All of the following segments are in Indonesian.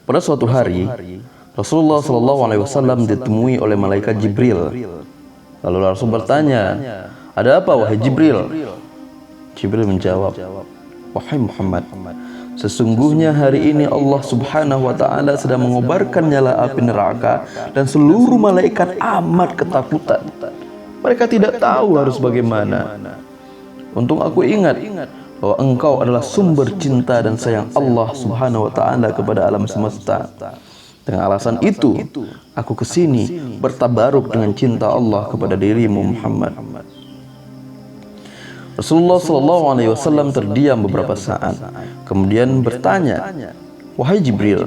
Pada suatu hari, Rasulullah SAW ditemui oleh malaikat Jibril. Lalu Rasul bertanya, "Ada apa wahai Jibril?" Jibril menjawab, "Wahai Muhammad, sesungguhnya hari ini Allah Subhanahu wa Ta'ala sedang mengobarkan nyala api neraka dan seluruh malaikat amat ketakutan. Mereka tidak tahu harus bagaimana. Untung aku ingat bahwa engkau adalah sumber cinta dan sayang Allah Subhanahu wa Ta'ala kepada alam semesta. Dengan alasan itu, aku kesini bertabaruk dengan cinta Allah kepada dirimu Muhammad." Rasulullah SAW terdiam beberapa saat, kemudian bertanya, "Wahai Jibril,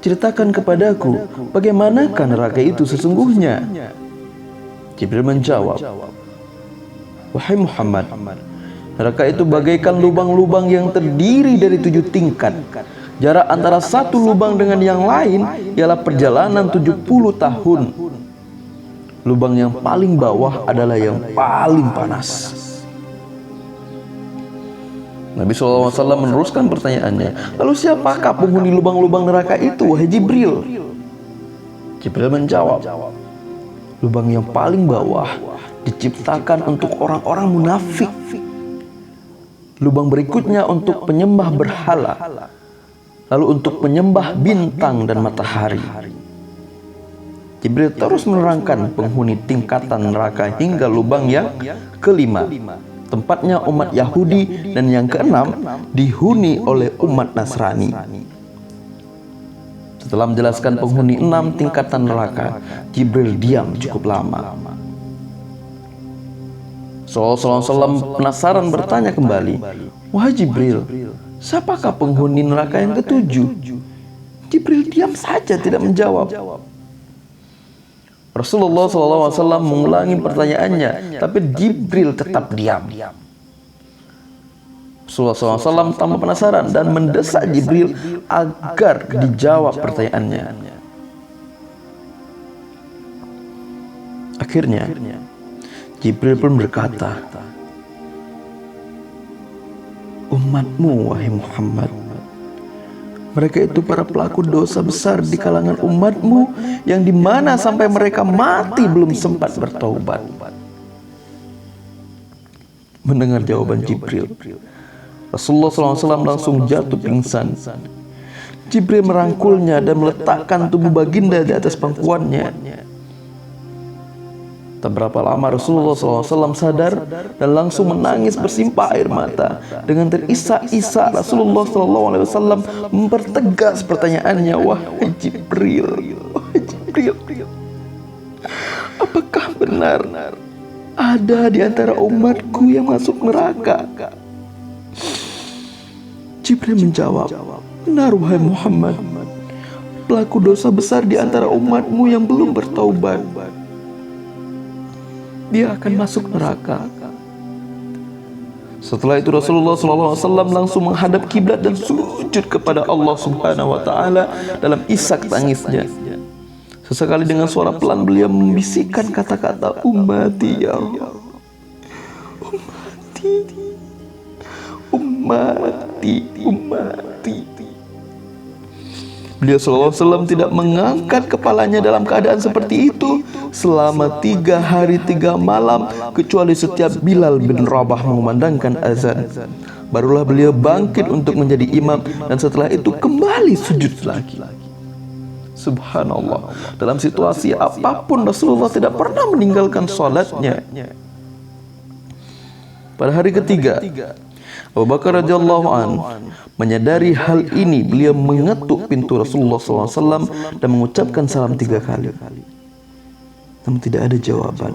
ceritakan kepadaku bagaimanakah neraka itu sesungguhnya?" Jibril menjawab, "Wahai Muhammad, neraka itu bagaikan lubang-lubang yang terdiri dari 7 tingkat. Jarak antara satu lubang dengan yang lain ialah perjalanan 70 tahun. Lubang yang paling bawah adalah yang paling panas." Nabi SAW meneruskan pertanyaannya, "Lalu siapakah penghuni lubang-lubang neraka itu, wahai Jibril?" Jibril menjawab, "Lubang yang paling bawah diciptakan untuk orang-orang munafik. Lubang berikutnya untuk penyembah berhala, lalu untuk penyembah bintang dan matahari." Jibril terus menerangkan penghuni tingkatan neraka hingga lubang yang kelima, tempatnya umat Yahudi, dan yang keenam dihuni oleh umat Nasrani. Setelah menjelaskan penghuni 6 tingkatan neraka, Jibril diam cukup lama. SAW penasaran bertanya kembali, "Wahai Jibril, siapakah penghuni neraka yang ke-7?" Jibril diam saja tidak menjawab. Rasulullah SAW mengulangi pertanyaannya, tapi Jibril tetap diam. Rasulullah SAW tambah penasaran dan mendesak Jibril agar dijawab pertanyaannya. Akhirnya Jibril pun berkata, "Umatmu, wahai Muhammad, mereka itu para pelaku dosa besar di kalangan umatmu, yang dimana sampai mereka mati belum sempat bertaubat." Mendengar jawaban Jibril, Rasulullah SAW langsung jatuh pingsan. Jibril merangkulnya dan meletakkan tubuh baginda di atas pangkuannya. Tak berapa lama Rasulullah SAW sadar dan langsung menangis bersimpah air mata. Dengan terisak-isak Rasulullah SAW mempertegas pertanyaannya, "Wahai Jibril, apakah benar ada di antara umatku yang masuk neraka?" Jibril menjawab, "Benar wahai Muhammad, pelaku dosa besar di antara umatmu yang belum bertaubat, dia akan masuk neraka." Setelah itu Rasulullah SAW langsung menghadap kiblat dan sujud kepada Allah Subhanahu wa Ta'ala dalam isak tangisnya. Sesekali dengan suara pelan beliau membisikkan kata-kata, "Ummati ya Allah, ummati." Beliau SAW tidak mengangkat kepalanya dalam keadaan seperti itu selama 3 hari 3 malam, kecuali setiap Bilal bin Rabah mengumandangkan azan. Barulah beliau bangkit untuk menjadi imam, dan setelah itu kembali sujud lagi. Subhanallah, dalam situasi apapun Rasulullah tidak pernah meninggalkan salatnya. Pada hari ketiga, Abu Bakar radhiyallahu an menyadari hal ini, beliau mengetuk pintu Rasulullah SAW dan mengucapkan salam 3 kali. Namun tidak ada jawaban.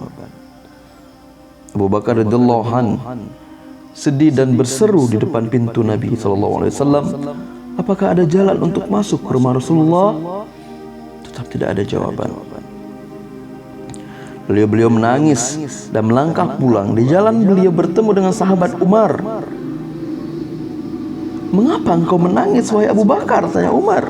Abu Bakar radhiyallahu an sedih dan berseru di depan pintu Nabi SAW, "Apakah ada jalan untuk masuk ke rumah Rasulullah?" Tetap tidak ada jawaban. Beliau menangis dan melangkah pulang. Di jalan beliau bertemu dengan sahabat Umar. "Mengapa engkau menangis, wahai Abu Bakar?" tanya Umar.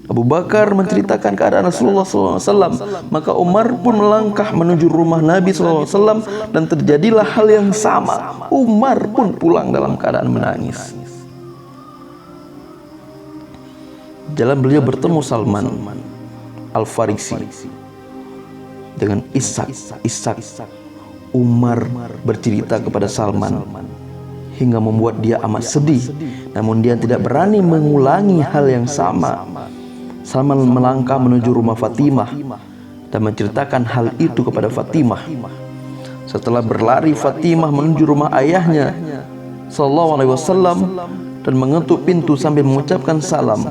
Abu Bakar menceritakan keadaan Rasulullah SAW. Maka Umar pun melangkah menuju rumah Nabi SAW, dan terjadilah hal yang sama. Umar pun pulang dalam keadaan menangis. jalan beliau bertemu Salman Al-Farisi dengan Ishak. Umar bercerita kepada Salman hingga membuat dia amat sedih, namun dia tidak berani mengulangi hal yang sama. Salman melangkah menuju rumah Fatimah dan menceritakan hal itu kepada Fatimah. Setelah berlari Fatimah menuju rumah ayahnya sallallahu alaihi wasallam dan mengetuk pintu sambil mengucapkan salam.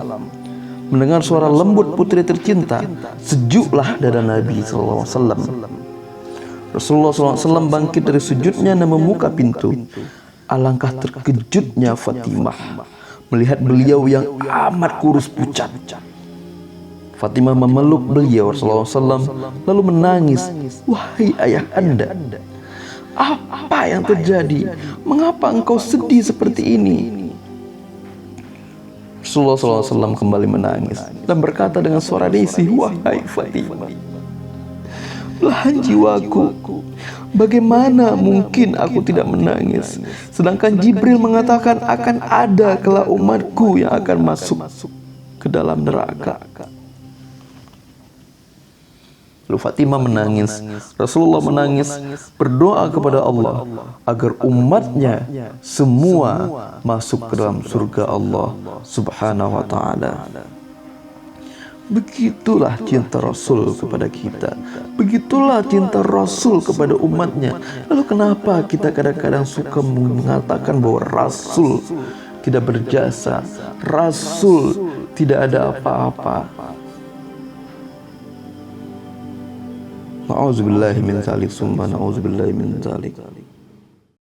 Mendengar suara lembut putri tercinta, sejuklah dada Nabi sallallahu alaihi wasallam. Rasulullah sallallahu alaihi wasallam bangkit dari sujudnya dan membuka pintu. Alangkah terkejutnya Fatimah melihat beliau yang amat kurus pucat. Fatimah memeluk beliau Rasulullah SAW lalu menangis. Wahai ayah anda, apa yang terjadi? Mengapa engkau sedih seperti ini? Rasulullah SAW kembali menangis dan berkata dengan suara risih, wahai Fatimah, belahan jiwaku, bagaimana mungkin aku tidak menangis, sedangkan Jibril mengatakan akan ada kelak umatku yang akan masuk ke dalam neraka. Lalu Fatimah menangis, Rasulullah menangis, berdoa kepada Allah agar umatnya semua masuk ke dalam surga Allah Subhanahu wa ta'ala. Begitulah cinta Rasul kepada kita. Begitulah cinta Rasul kepada umatnya. Lalu kenapa kita kadang-kadang suka mengatakan bahwa Rasul tidak berjasa, Rasul tidak ada apa-apa? Na'udzubillahi min dzalik, summa na'udzubillahi min dzalik.